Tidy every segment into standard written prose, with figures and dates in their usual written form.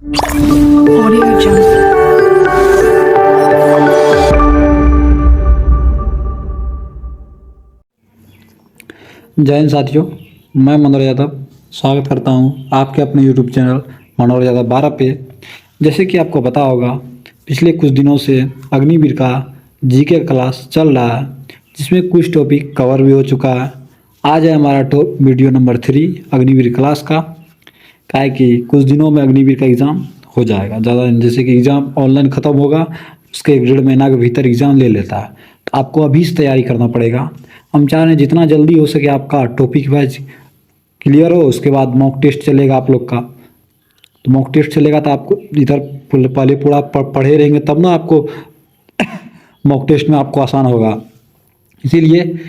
Audio Jungle. जय हिंद साथियों, मैं मनोहर यादव स्वागत करता हूं आपके अपने यूट्यूब चैनल मनोहर यादव 12 पे। जैसे कि आपको पता होगा, पिछले कुछ दिनों से अग्निवीर का जीके क्लास चल रहा है, जिसमें कुछ टॉपिक कवर भी हो चुका है। आज है हमारा वीडियो नंबर 3 अग्निवीर क्लास का। क्या है कि कुछ दिनों में अग्निवीर का एग्ज़ाम हो जाएगा। ज़्यादा जैसे कि एग्ज़ाम ऑनलाइन ख़त्म होगा, उसके 1 डेढ़ महीना के भीतर एग्ज़ाम ले लेता है, तो आपको अभी से तैयारी करना पड़ेगा। हम चाह रहे हैं जितना जल्दी हो सके आपका टॉपिक वाइज क्लियर हो, उसके बाद मॉक टेस्ट चलेगा आप लोग का। तो मॉक टेस्ट चलेगा तो आपको इधर पहले पूरा पढ़े रहेंगे, तब ना आपको मॉक टेस्ट में आपको आसान होगा। इसीलिए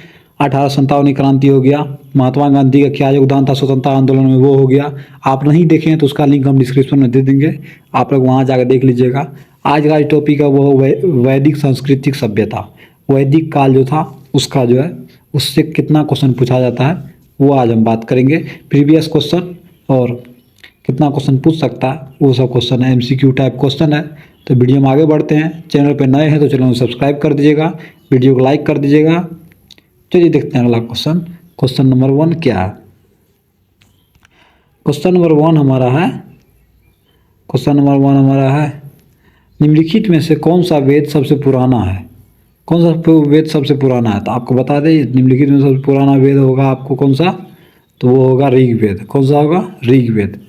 1857 क्रांति हो गया, महात्मा गांधी का क्या योगदान था स्वतंत्रता आंदोलन में, वो हो गया। आप नहीं देखें तो उसका लिंक हम डिस्क्रिप्शन में दे देंगे, आप लोग वहाँ जाकर देख लीजिएगा। आज का टॉपिक है वो वैदिक सांस्कृतिक सभ्यता। वैदिक काल जो था उसका जो है उससे कितना क्वेश्चन पूछा जाता है वो आज हम बात करेंगे। प्रीवियस क्वेश्चन और कितना क्वेश्चन पूछ सकता है वो सब क्वेश्चन है, एमसीक्यू टाइप क्वेश्चन है। तो वीडियो में आगे बढ़ते हैं। चैनल पे नए हैं तो चैनल को सब्सक्राइब कर दीजिएगा, वीडियो को लाइक कर दीजिएगा। चलिए देखते हैं अगला क्वेश्चन। क्वेश्चन नंबर 1 क्या है? क्वेश्चन नंबर 1 हमारा है निम्नलिखित में से कौन सा वेद सबसे पुराना है? कौन सा वेद सबसे पुराना है? तो आपको बता दें निम्नलिखित में सबसे पुराना वेद होगा आपको कौन सा, तो वो होगा ऋग्वेद। कौन सा होगा? ऋग्वेद।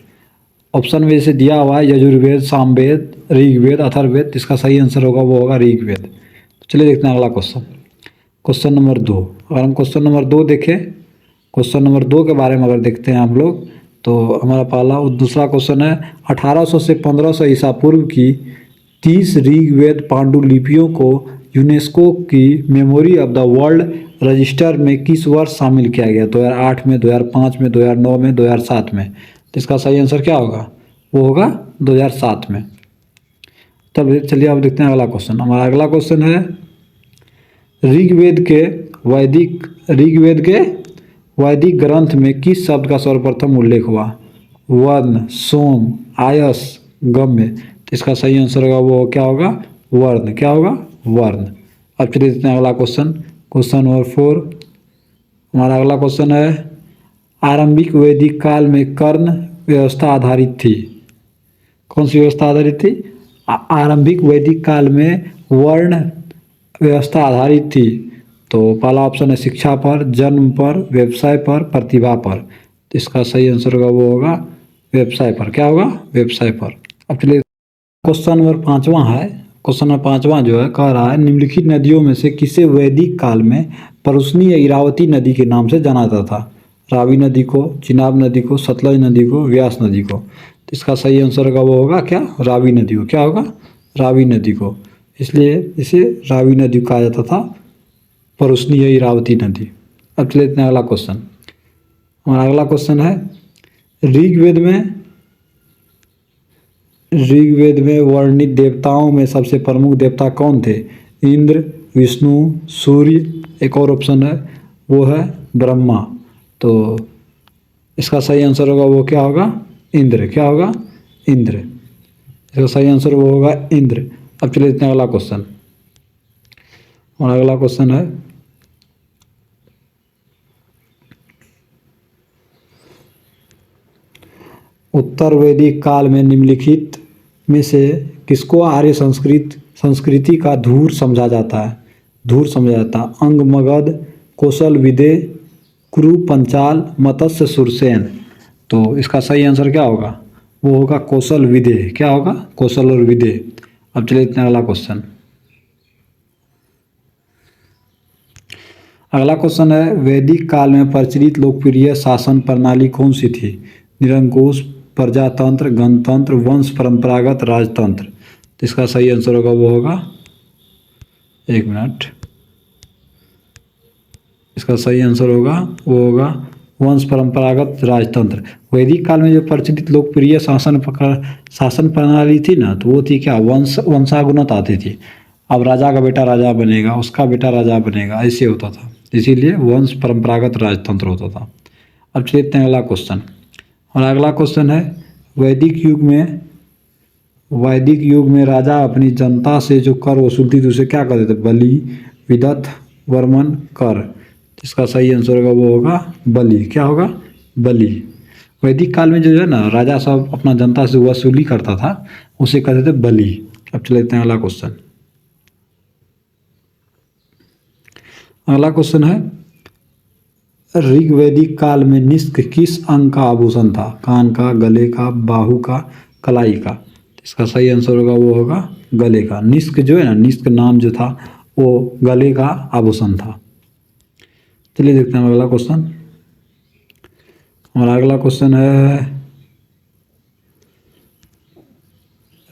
ऑप्शन में जैसे दिया हुआ है यजुर्वेद, सामवेद, ऋग्वेद, अथर्ववेद, इसका सही आंसर होगा वो होगा ऋग्वेद। तो चलिए देखते हैं अगला क्वेश्चन। Question number 2। अगर हम क्वेश्चन नंबर 2 देखें, क्वेश्चन नंबर 2 के बारे में अगर देखते हैं हम लोग, तो हमारा दूसरा क्वेश्चन है 1800 से 1500 ईसा पूर्व की 30 ऋग्वेद पांडुलिपियों को यूनेस्को की memory of the world register में किस वर्ष शामिल किया गया? 2008 में, 2005 में, 2009 में, 2007 में। तो इसका सही आंसर क्या होगा? वो होगा 2007 में। तब चलिए अब देखते हैं अगला क्वेश्चन। हमारा अगला क्वेश्चन है ऋग्वेद के वैदिक ग्रंथ में किस शब्द का सर्वप्रथम उल्लेख हुआ? वर्ण, सोम, आयस, गम्य। तो इसका सही आंसर होगा वो क्या होगा? वर्ण। क्या होगा? वर्ण। अब चलिए देखते हैं अगला क्वेश्चन। क्वेश्चन नंबर 4 हमारा अगला क्वेश्चन है आरंभिक वैदिक काल में कर्ण व्यवस्था आधारित थी। कौन सी व्यवस्था आधारित थी? आरंभिक वैदिक काल में वर्ण व्यवस्था आधारित थी। तो पहला ऑप्शन है शिक्षा पर, जन्म पर, व्यवसाय पर, प्रतिभा पर। तो इसका सही आंसर होगा वो होगा व्यवसाय पर। क्या होगा? व्यवसाय पर। अब चलिए क्वेश्चन नंबर 5वां है। क्वेश्चन नंबर 5वां जो है कह रहा है निम्नलिखित नदियों में से किसे वैदिक काल में परुष्णी या इरावती नदी के नाम से जाना जाता था? रावी नदी को, चिनाब नदी को, सतलज नदी को, व्यास नदी को। तो इसका सही आंसर होगा वो होगा क्या? रावी नदी को। क्या होगा? रावी नदी को। इसलिए इसे रावी नदी कहा जाता था, परुष्णी या इरावती नदी। अब चलिए इतना अगला क्वेश्चन। हमारा अगला क्वेश्चन है ऋग्वेद में वर्णित देवताओं में सबसे प्रमुख देवता कौन थे? इंद्र, विष्णु, सूर्य, एक और ऑप्शन है वो है ब्रह्मा। तो इसका सही आंसर होगा वो क्या होगा? इंद्र। क्या होगा? इंद्र। इसका सही आंसर वो होगा इंद्र। अब चलिए इतना अगला क्वेश्चन। हमारा अगला क्वेश्चन है उत्तर वैदिक काल में निम्नलिखित में से किसको आर्य संस्कृति का धूर समझा जाता है? धूर समझा जाता है अंग, मगध, कौशल, विदेह, कुरु, पंचाल, मत्स्य, सुरसेन। तो इसका सही आंसर क्या होगा? वो होगा कौशल, विदेह। क्या होगा? कौशल और विदेह। अब चलिए इतना अगला क्वेश्चन। अगला क्वेश्चन है वैदिक काल में प्रचलित लोकप्रिय शासन प्रणाली कौन सी थी? निरंकुश, प्रजातंत्र, गणतंत्र, वंश परंपरागत, राजतंत्र। तो इसका सही आंसर होगा वो होगा, एक मिनट, इसका सही आंसर होगा वो होगा वंश परंपरागत राजतंत्र। वैदिक काल में जो प्रचलित लोकप्रिय शासन प्रणाली थी ना, तो वो थी क्या? वंशागुनत आती थी। अब राजा का बेटा राजा बनेगा, उसका बेटा राजा बनेगा, ऐसे होता था, इसीलिए वंश परंपरागत राजतंत्र होता था। अब चलते हैं अगला क्वेश्चन। और अगला क्वेश्चन है वैदिक युग में वैदिक युग में राजा अपनी जनता से जो कर वसूलती थी उसे क्या कहते थे? बलि, विदथ, वर्मन, कर। इसका सही आंसर होगा वो होगा बलि। क्या होगा? बलि। वैदिक काल में जो है ना राजा सब अपना जनता से वसूली करता था उसे कहते थे बलि। अब चले लेते हैं अगला क्वेश्चन। अगला क्वेश्चन है ऋग्वैदिक काल में निष्क किस अंग का आभूषण था? कान का, गले का, बाहु का, कलाई का। इसका सही आंसर होगा वो होगा गले का। निष्क जो है ना, निष्क नाम जो था वो गले का आभूषण था। चलिए देखते हैं अगला क्वेश्चन। हमारा अगला क्वेश्चन है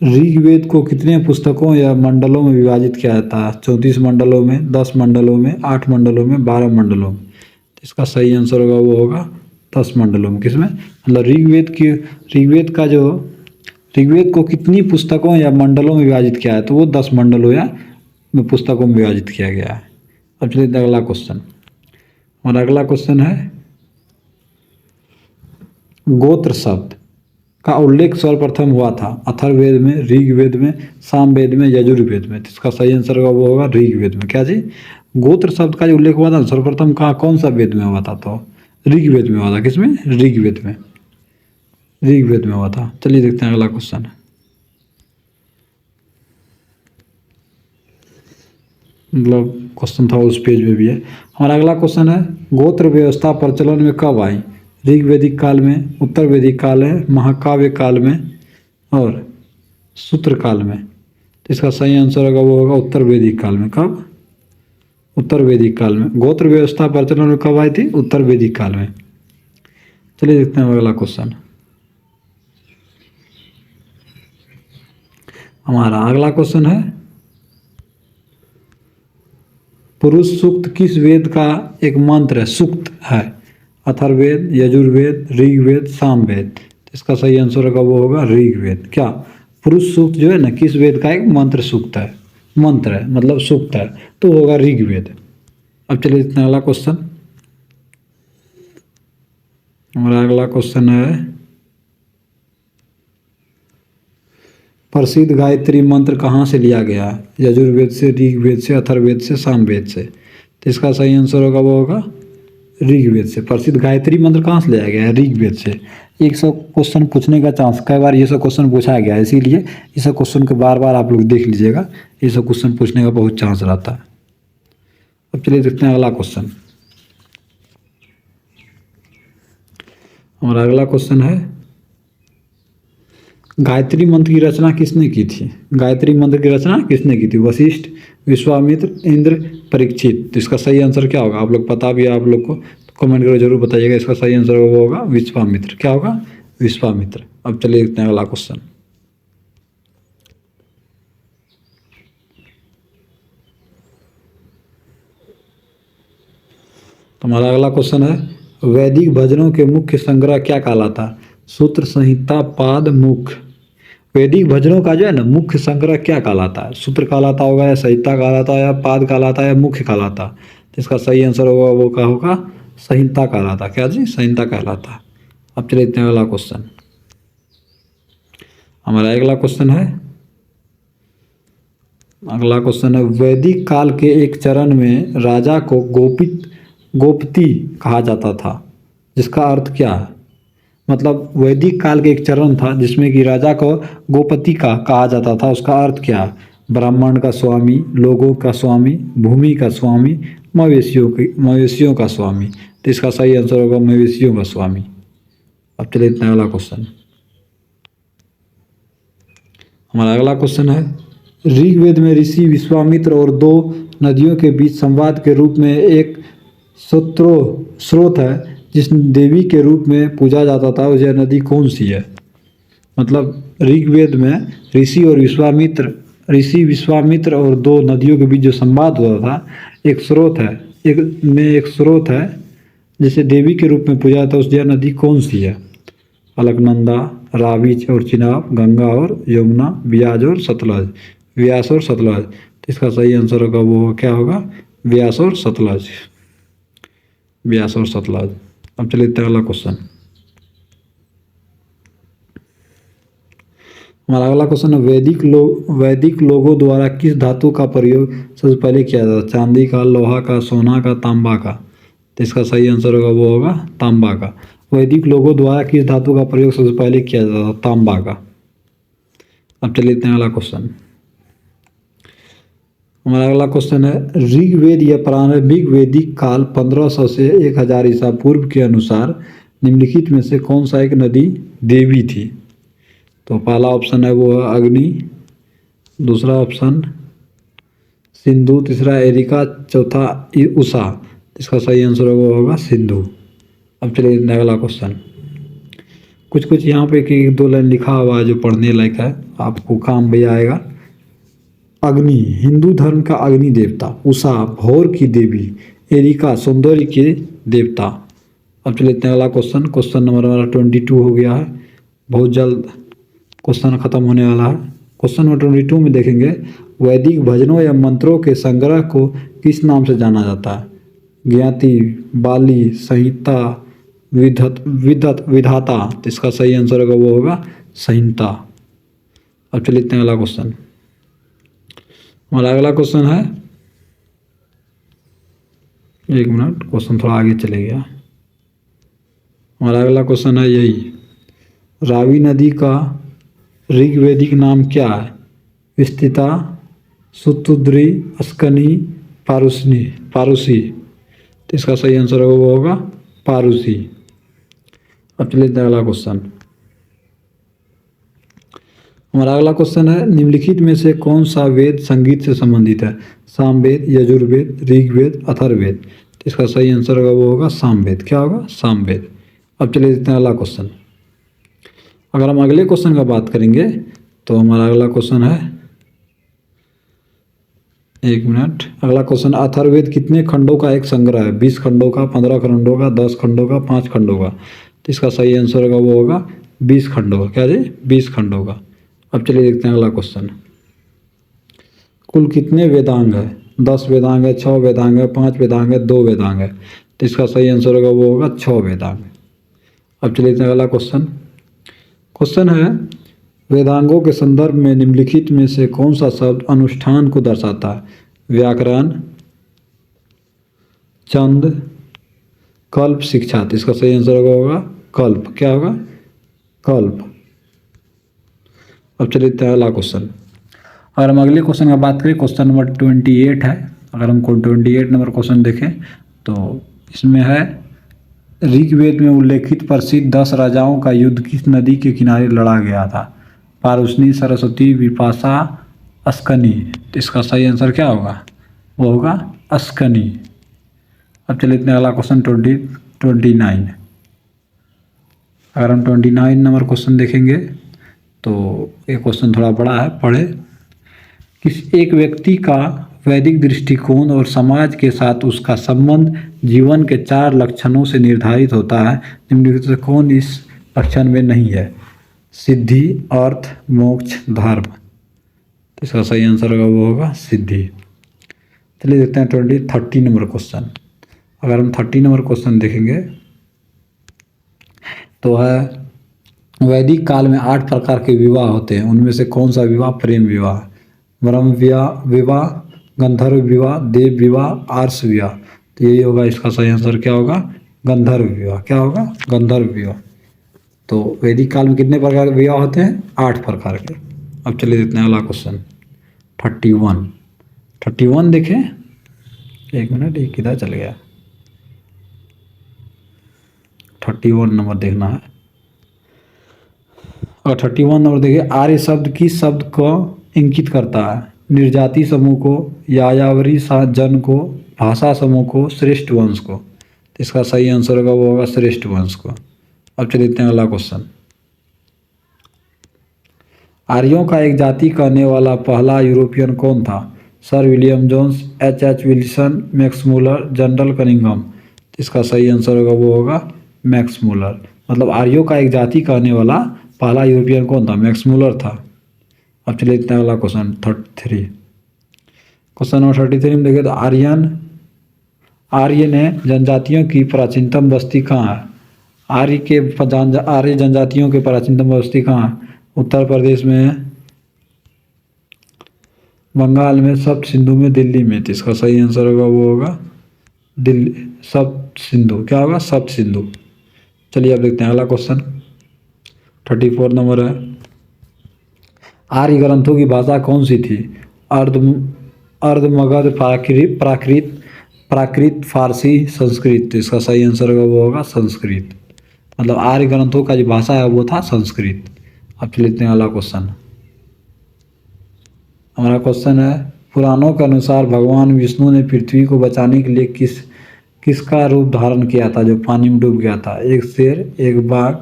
ऋग्वेद को कितने पुस्तकों या मंडलों में विभाजित किया जाता है? 34 मंडलों में, 10 मंडलों में, 8 मंडलों में, 12 मंडलों में। इसका सही आंसर होगा वो होगा 10 मंडलों में। किसमें? मतलब ऋग्वेद को कितनी पुस्तकों या मंडलों में विभाजित किया है? तो वो 10 मंडलों या पुस्तकों में विभाजित किया गया है। अब चलिए अगला क्वेश्चन। हमारा अगला क्वेश्चन है गोत्र शब्द का उल्लेख सर्वप्रथम हुआ था अथर्ववेद में, ऋग्वेद में, सामवेद में, यजुर्वेद में। तो इसका सही आंसर होगा वो होगा ऋग्वेद में। क्या जी? गोत्र शब्द का जो उल्लेख हुआ था सर्वप्रथम कहाँ, कौन सा वेद में हुआ था? तो ऋग्वेद में हुआ था। किसमें? ऋग्वेद में। ऋग्वेद में हुआ था। चलिए देखते हैं अगला क्वेश्चन। मतलब क्वेश्चन था उस पेज में भी है। हमारा अगला क्वेश्चन है गोत्र व्यवस्था प्रचलन में कब आई? ऋग्वैदिक काल में, उत्तर वैदिक काल है, महाकाव्य काल में और सूत्र काल में। तो इसका सही आंसर होगा वो होगा उत्तर वैदिक काल में। कब? उत्तर वैदिक काल में। गोत्र व्यवस्था प्रचलन में कब आई थी? उत्तर वैदिक काल में। चलिए देखते हैं अगला क्वेश्चन। हमारा अगला क्वेश्चन है पुरुष सूक्त किस वेद का एक मंत्र है? सूक्त है अथर्ववेद, यजुर्वेद, ऋग्वेद, सामवेद। इसका सही आंसर होगा वो होगा ऋग्वेद। क्या? पुरुष सूक्त जो है ना किस वेद का एक मंत्र सूक्त है? मंत्र है मतलब सूक्त है, तो होगा ऋग्वेद। अब चलिए इतना अगला क्वेश्चन। हमारा अगला क्वेश्चन है प्रसिद्ध गायत्री मंत्र कहाँ से लिया गया है? यजुर्वेद से, ऋग्वेद से, अथर्ववेद से, सामवेद से। तो इसका सही आंसर होगा वो होगा ऋग्वेद से। प्रसिद्ध गायत्री मंत्र कहाँ से लिया गया है? ऋग्वेद से। 100 क्वेश्चन पूछने का चांस, कई बार ये सब क्वेश्चन पूछा गया है, इसीलिए ये सब क्वेश्चन को बार बार आप लोग देख लीजिएगा। ये सब क्वेश्चन पूछने का बहुत चांस रहता है। अब चलिए देखते हैं अगला क्वेश्चन। हमारा अगला क्वेश्चन है गायत्री मंत्र की रचना किसने की थी? गायत्री मंत्र की रचना किसने की थी? वशिष्ठ, विश्वामित्र, इंद्र, परीक्षित। तो इसका सही आंसर क्या होगा? आप लोग पता भी है आप लोग को, तो कमेंट करके जरूर बताइएगा। इसका सही आंसर होगा विश्वामित्र। क्या होगा? विश्वामित्र। अब चलिए देखते हैं अगला क्वेश्चन। हमारा अगला क्वेश्चन है वैदिक भजनों के मुख्य संग्रह क्या कहलाता है? सूत्र, संहिता, पाद, मुख्य। वैदिक भजनों का जो है ना मुख्य संग्रह क्या कहलाता है? सूत्र कहलाता होगा या संहिता कहलाता है या पाद कहलाता है या मुख्य कहलाता? तो इसका सही आंसर होगा वो क्या होगा? संहिता कहलाता। क्या जी? संहिता कहलाता। अब चलिए इतने अगला क्वेश्चन। हमारा अगला क्वेश्चन है वैदिक काल के एक चरण में राजा को गोपति कहा जाता था, जिसका अर्थ क्या है? मतलब वैदिक काल के एक चरण था जिसमें कि राजा को गोपति का कहा जाता था, उसका अर्थ क्या है? ब्राह्मण का स्वामी, लोगों का स्वामी, भूमि का स्वामी, मवेशियों का स्वामी। तो इसका सही आंसर होगा मवेशियों का स्वामी। अब चलिए इतना अगला क्वेश्चन। हमारा अगला क्वेश्चन है ऋग्वेद में ऋषि विश्वामित्र और 2 नदियों के बीच संवाद के रूप में एक स्रोत है जिस देवी के रूप में पूजा जाता था, वह नदी कौन सी है? मतलब ऋग्वेद में ऋषि विश्वामित्र और 2 नदियों के बीच जो संवाद हुआ था, एक स्रोत है जिसे देवी के रूप में पूजा जाता है, उस नदी कौन सी है? अलकनंदा, रावी और चिनाब, गंगा और यमुना, ब्यास और सतलज। तो इसका सही आंसर होगा वो क्या होगा? ब्यास और सतलज। अब चलिए अगला क्वेश्चन। हमारा अगला क्वेश्चन है वैदिक लोगों द्वारा किस धातु का प्रयोग सबसे पहले किया जाता? चांदी का, लोहा का, सोना का, तांबा का। तो इसका सही आंसर होगा वो होगा तांबा का। वैदिक लोगों द्वारा किस धातु का प्रयोग सबसे पहले किया जाता था? तांबा का। अब चलिए लेते हैं अगला क्वेश्चन। हमारा अगला क्वेश्चन है ऋग्वेद या प्रारंभिक वैदिक काल 1500 से 1000 ईसा पूर्व के अनुसार निम्नलिखित में से कौन सा एक नदी देवी थी? तो पहला ऑप्शन है वो है अग्नि, दूसरा ऑप्शन सिंधु, तीसरा एरिका, चौथा उषा। इसका सही आंसर होगा सिंधु। अब चलिए अगला क्वेश्चन। कुछ यहाँ पे एक दो लाइन लिखा हुआ है जो पढ़ने लायक है, आपको काम भी आएगा। अग्नि हिंदू धर्म का अग्नि देवता, उषा भौर की देवी, एरिका सौंदर्य के देवता। अब चलिए अगला क्वेश्चन। क्वेश्चन नंबर हमारा 22 हो गया है, बहुत जल्द क्वेश्चन खत्म होने वाला है। क्वेश्चन नंबर 22 में देखेंगे वैदिक भजनों या मंत्रों के संग्रह को किस नाम से जाना जाता है? ज्ञाति, बाली, संहिता, विधाता। तो इसका सही आंसर होगा वो होगा संहिता। अब चलिए अगला क्वेश्चन। हमारा अगला क्वेश्चन है, एक मिनट, क्वेश्चन थोड़ा आगे चले गया। हमारा अगला क्वेश्चन है यही, रावी नदी का ऋग्वेदिक नाम क्या है? विस्तिता, सुतुद्री, अस्कनी, पारुसी। तो इसका सही आंसर होगा वो होगा पारुसी। अब चलिए अगला क्वेश्चन। हमारा अगला क्वेश्चन है निम्नलिखित में से कौन सा वेद संगीत से संबंधित है? सामवेद, यजुर्वेद, ऋग्वेद, अथर्ववेद। तो इसका सही आंसर होगा वो होगा सामवेद। क्या होगा? सामवेद। अब चलिए अगला क्वेश्चन। अगर हम अगले क्वेश्चन का बात करेंगे तो हमारा अगला क्वेश्चन है, एक मिनट, अगला क्वेश्चन अथर्ववेद कितने खंडों का एक संग्रह है? 20 खंडों का, 15 खंडों का, 10 खंडों का, 5 खंडों का। तो इसका सही आंसर होगा वो होगा 20 खंडों का। क्या जी? 20 खंडों का। अब चलिए देखते हैं अगला क्वेश्चन। कुल कितने वेदांग है? 10 वेदांग है, 6 वेदांग है, 5 वेदांग है, 2 वेदांग है। तो इसका सही आंसर होगा वो होगा 6 वेदांग। अब चलिए देखते हैं अगला क्वेश्चन। क्वेश्चन है वेदांगों के संदर्भ में निम्नलिखित में से कौन सा शब्द अनुष्ठान को दर्शाता है? व्याकरण, छंद, कल्प, शिक्षा। तो इसका सही आंसर होगा कल्प। क्या होगा? कल्प। अब चलिए अगला क्वेश्चन। अगर हम अगले क्वेश्चन की बात करें, क्वेश्चन नंबर 28 है। अगर हमको 28 नंबर क्वेश्चन देखें तो इसमें है ऋग्वेद में उल्लेखित प्रसिद्ध 10 राजाओं का युद्ध किस नदी के किनारे लड़ा गया था? पारुष्णी, सरस्वती, विपाशा, अस्कनी। तो इसका सही आंसर क्या होगा? वो होगा अस्कनी। अब चलिए अगला क्वेश्चन 29। अगर हम 29 नंबर क्वेश्चन देखेंगे तो ये क्वेश्चन थोड़ा बड़ा है, पढ़े। किस एक व्यक्ति का वैदिक दृष्टिकोण और समाज के साथ उसका संबंध जीवन के 4 लक्षणों से निर्धारित होता है, निम्नलिखित से कौन इस लक्षण में नहीं है? सिद्धि, अर्थ, मोक्ष, धर्म। तो इसका सही आंसर होगा वो होगा सिद्धि। चलिए देखते हैं 30 नंबर क्वेश्चन। अगर हम 30 नंबर क्वेश्चन देखेंगे तो है वैदिक काल में 8 प्रकार के विवाह होते हैं, उनमें से कौन सा विवाह प्रेम विवाह, ब्रह्म विवाह, गंधर्व विवाह, देव विवाह, आर्ष विवाह। तो यही होगा इसका सही आंसर। क्या होगा? गंधर्व विवाह। क्या होगा? गंधर्व विवाह। तो वैदिक काल में कितने प्रकार के विवाह होते हैं? 8 प्रकार के। अब चलिए देखते हैं अगला क्वेश्चन 31 देखें, एक मिनट, ये किधर चल गया? 31 नंबर देखना है। और 31 नंबर देखिए, आर्य शब्द किस शब्द को इंगित करता है? निर्जाति समूह को, यायावरी जन को, भाषा समूह को, श्रेष्ठ वंश को। तो इसका सही आंसर होगा वो होगा श्रेष्ठ वंश को। अब चलिए देखते हैं अगला क्वेश्चन। आर्यों का एक जाति कहने वाला पहला यूरोपियन कौन था? Sir William Jones, H. Wilson, Max Muller, general Cunningham. इसका सही आंसर होगा वो होगा मैक्स मूलर। मतलब आर्यों का एक जाति कहने वाला पहला यूरोपियन कौन था? मैक्स मूलर था। अब चलिए इतना अगला क्वेश्चन 33। क्वेश्चन नंबर 33 में देखिए तो आर्य ने जनजातियों की प्राचीनतम बस्ती कहाँ है? आर्य जनजातियों के प्राचीनतम बस्ती कहाँ है? उत्तर प्रदेश में है, बंगाल में, सप्त सिंधु में, दिल्ली में। तो इसका सही आंसर होगा वो होगा दिल्ली, सप्त सिंधु। क्या होगा? सप्त सिंधु। चलिए अब देखते हैं अगला क्वेश्चन। 34 नंबर है, आर्य ग्रंथों की भाषा कौन सी थी? अर्ध अर्ध मगध, प्राकृत प्राकृत प्राकृत, फारसी, संस्कृत। तो इसका सही आंसर होगा वो होगा संस्कृत। मतलब आर्य ग्रंथों का जो भाषा है वो था संस्कृत। अब चलिए देखते हैं अगला क्वेश्चन। हमारा क्वेश्चन है, पुराणों के अनुसार भगवान विष्णु ने पृथ्वी को बचाने के लिए किसका रूप धारण किया था जो पानी में डूब गया था? एक शेर, एक बाघ,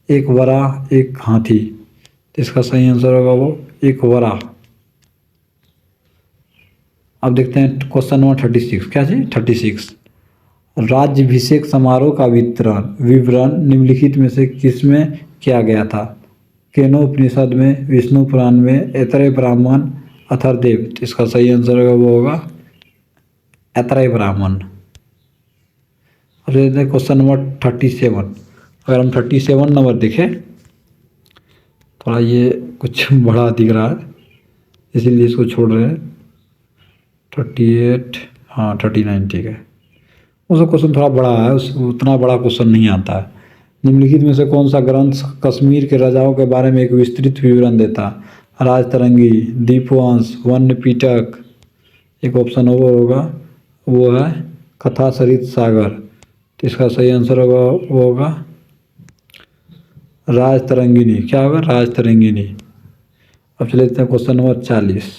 एक वराह, एक हाथी। तो इसका सही आंसर होगा वो एक वराह। अब देखते हैं क्वेश्चन नंबर 36। क्या जी? 36, राज्याभिषेक समारोह का विवरण निम्नलिखित में से किसमें किया गया था? केनोपनिषद में, विष्णु पुराण में, ऐतरेय ब्राह्मण, अथर्ववेद। तो इसका सही आंसर होगा वो होगा ऐतरेय ब्राह्मण। अब देखते हैं क्वेश्चन नंबर 37। अगर हम 37 नंबर देखें, थोड़ा ये कुछ बड़ा दिख रहा है इसीलिए इसको छोड़ रहे हैं। 38, हाँ 39 ठीक है। उसका क्वेश्चन थोड़ा बड़ा है, उतना बड़ा क्वेश्चन नहीं आता है। निम्नलिखित में से कौन सा ग्रंथ कश्मीर के राजाओं के बारे में एक विस्तृत विवरण देता? राजतरंगी, दीपवंश, वन्य पिटक। एक ऑप्शन होगा वो है कथा सरित सागर। तो इसका सही आंसर होगा वो होगा राजतरंगिनी। क्या होगा? राजतरंगिनी। अब चले जाते हैं क्वेश्चन नंबर 40।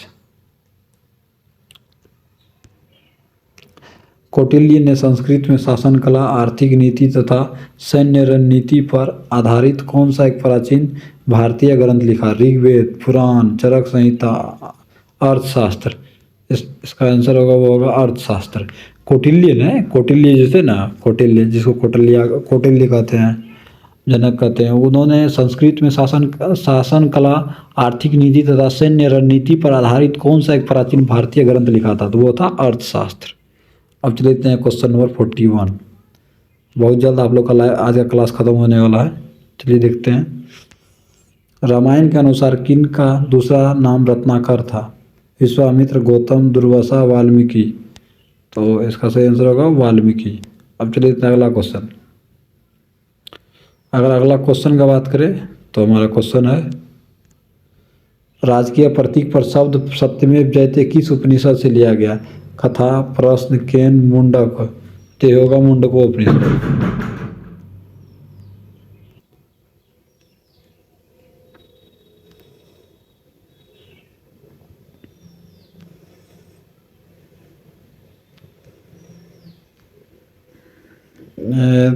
कौटिल्य ने संस्कृत में शासन कला, आर्थिक नीति तथा सैन्य रणनीति पर आधारित कौन सा एक प्राचीन भारतीय ग्रंथ लिखा? ऋग्वेद, पुराण, चरक संहिता, अर्थशास्त्र। इसका आंसर होगा वो होगा अर्थशास्त्र। कौटिल्य ने, कौटिल्य जैसे ना, कौटिल्य जिसको कौटिल्य कहते हैं, जनक कहते हैं, उन्होंने संस्कृत में शासन कला, आर्थिक नीति तथा सैन्य रणनीति पर आधारित कौन सा एक प्राचीन भारतीय ग्रंथ लिखा था? तो वो था अर्थशास्त्र। अब चले जाते हैं क्वेश्चन नंबर 41। बहुत जल्द आप लोग का आज का क्लास खत्म होने वाला है। चलिए देखते हैं। रामायण के अनुसार किन का दूसरा नाम रत्नाकर था? विश्वामित्र, गौतम, दुर्वासा, वाल्मीकि। तो इसका सही आंसर होगा वाल्मीकि। अब चलिए देखते हैं अगला क्वेश्चन। अगर अगला क्वेश्चन का बात करें तो हमारा क्वेश्चन है, राजकीय प्रतीक पर शब्द सत्यमेव जयते किस उपनिषद से लिया गया? कथा, प्रश्न, केन, मुंडक। तो होगा मुंडको उपनिषद।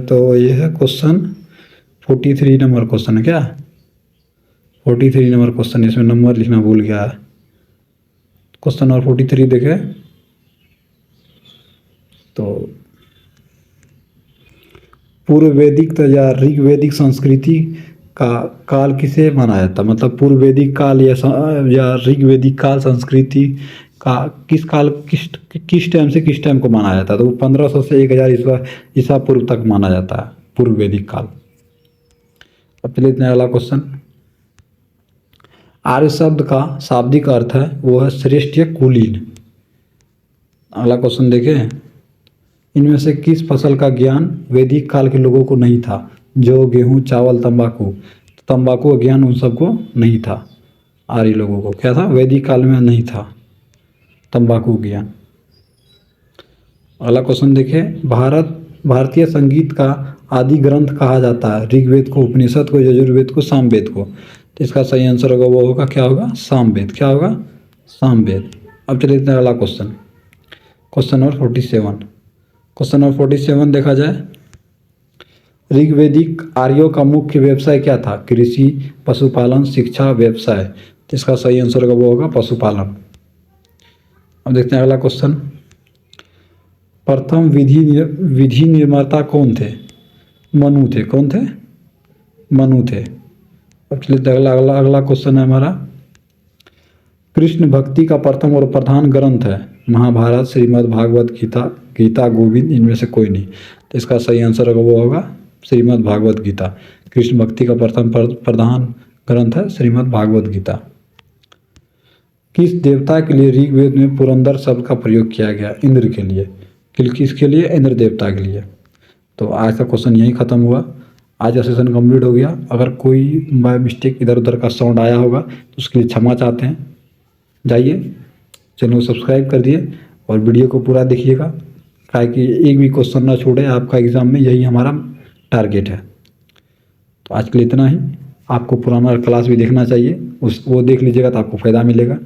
तो ये है क्वेश्चन 43 नंबर क्वेश्चन है। क्या 43 नंबर क्वेश्चन? इसमें नंबर लिखना भूल गया है। क्वेश्चन नंबर 43 देखें तो, पूर्व वैदिक या ऋग वैदिक संस्कृति का काल किसे माना जाता? मतलब पूर्व वैदिक काल या ऋग वैदिक काल संस्कृति का किस काल, किस टाइम से किस टाइम को माना जाता है? तो 1500 से 1000 ईसा पूर्व तक माना जाता है पूर्व वैदिक काल। अब चलिए इतना अगला क्वेश्चन। आर्य शब्द का शाब्दिक अर्थ है वो है श्रेष्ठ या कुलीन। अगला क्वेश्चन देखें। इनमें से किस फसल का ज्ञान वैदिक काल के लोगों को नहीं था? जौ, गेहूं, चावल, तंबाकू। तंबाकू का ज्ञान उन सबको नहीं था। आर्य लोगों को क्या था? वैदिक काल में नहीं था तंबाकू ज्ञान। अगला क्वेश्चन देखें। भारतीय संगीत का आदि ग्रंथ कहा जाता है? ऋग्वेद को, उपनिषद को, यजुर्वेद को, सामवेद को। तो इसका सही आंसर होगा वो होगा क्या होगा? सामवेद। क्या होगा? सामवेद। अब चलिए अगला question, question number 47। Question number 47 देखा जाए, ऋग्वैदिक आर्यों का मुख्य व्यवसाय क्या था? कृषि, पशुपालन, शिक्षा, व्यवसाय। तो इसका सही आंसर होगा वो होगा पशुपालन। अब देखते हैं अगला क्वेश्चन। प्रथम विधि निर्माता कौन थे? मनु थे। कौन थे? मनु थे। अब चलिए अगला क्वेश्चन है हमारा, कृष्ण भक्ति का प्रथम और प्रधान ग्रंथ है? महाभारत, श्रीमद् भागवत गीता, गीता गोविंद, इनमें से कोई नहीं। तो इसका सही आंसर होगा वो होगा श्रीमद् भागवत गीता। कृष्ण भक्ति का प्रथम प्रधान ग्रंथ है श्रीमद् भागवत गीता। किस देवता के लिए ऋग्वेद में पुरंदर शब्द का प्रयोग किया गया? इंद्र के लिए। किसके लिए? इंद्र देवता के लिए। तो आज का क्वेश्चन यही खत्म हुआ। आज का सेशन कंप्लीट हो गया। अगर कोई बाय मिस्टेक इधर उधर का साउंड आया होगा तो उसके लिए क्षमा चाहते हैं। जाइए चैनल को सब्सक्राइब कर दिए और वीडियो को पूरा देखिएगा, काहे कि एक भी क्वेश्चन ना छोड़े आपका एग्ज़ाम में, यही हमारा टारगेट है। तो आज के लिए इतना ही। आपको पुराना क्लास भी देखना चाहिए, वो देख लीजिएगा तो आपको फ़ायदा मिलेगा।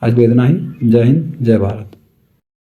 आज के लिए इतना ही। जय हिंद, जय भारत।